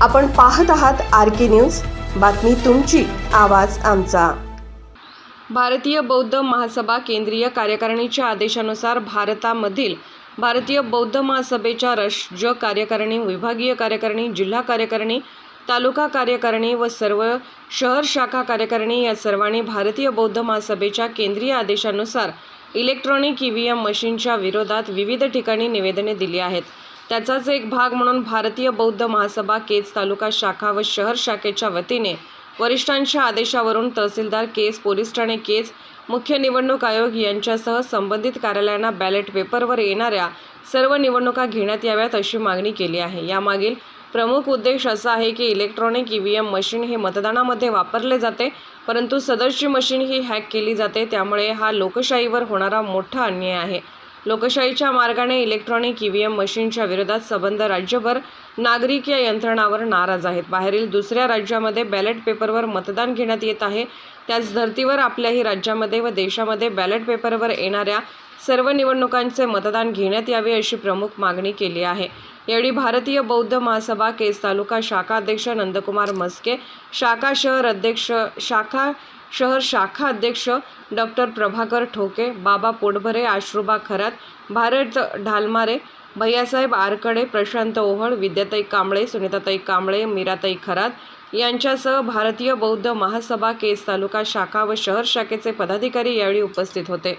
आपण पाहत आहात RK न्यूज, बातमी तुमची, आवाज आमचा। भारतीय बौद्ध महासभा केंद्रीय कार्यकारिणीच्या आदेशानुसार भारतामधील भारतीय बौद्ध महासभेच्या राज्य कार्यकारिणी, विभागीय कार्यकारिणी, जिल्हा कार्यकारिणी, तालुका कार्यकारिणी व सर्व शहर शाखा कार्यकारिणी या सर्वांनी भारतीय बौद्ध महासभेच्या केंद्रीय आदेशानुसार इलेक्ट्रॉनिक EVM मशीनच्या विरोधात विविध ठिकाणी निवेदने दिली आहेत। त्याचाच एक भाग म्हणून भारतीय बौद्ध महासभा केज तालुका शाखा व शहर शाखेच्या वतीने वरिष्ठांच्या आदेशावरून तहसीलदार केज, पोलीस ठाणे केज, मुख्य निवडणूक आयोग यांच्यासह संबंधित कार्यालयांना बॅलेट पेपरवर येणाऱ्या सर्व निवडणुका घेण्यात याव्यात अशी मागणी केली आहे। यामागील प्रमुख उद्देश असा आहे की इलेक्ट्रॉनिक EVM मशीन हे मतदानामध्ये वापरले जाते, परंतु सदरची मशीन ही हॅक केली जाते। त्यामुळे हा लोकशाहीवर होणारा मोठा अन्याय आहे। लोकशाहीच्या मार्गाने इलेक्ट्रॉनिक EVM मशीनच्या विरोधात संबंध राज्यभर नागरिक या यंत्रणावर नाराज आहेत। बाहेरील दुसऱ्या राज्यामध्ये बॅलेट पेपरवर मतदान घेण्यात येत आहे, त्याच धर्तीवर आपल्याही राज्यामध्ये व देशामध्ये बॅलेट पेपरवर येणाऱ्या सर्व निवडणुकांचे मतदान घेण्यात यावे अशी प्रमुख मागणी केली आहे। यावेळी भारतीय बौद्ध महासभा केज तालुका शाखा अध्यक्ष नंदकुमार मस्के, शाखा शहर शाखा अध्यक्ष डॉक्टर प्रभाकर ठोके, बाबा पोटभरे, आश्रुबा खरात, भारत ढालमारे, भैयासाहेब आरकडे, प्रशांत ओहळ, विद्याताई कांबळे, सुनीताताई कांबळे, मीराताई खरात यांच्यासह भारतीय बौद्ध महासभा केज तालुका शाखा व शहर शाखेचे पदाधिकारी यावेळी उपस्थित होते।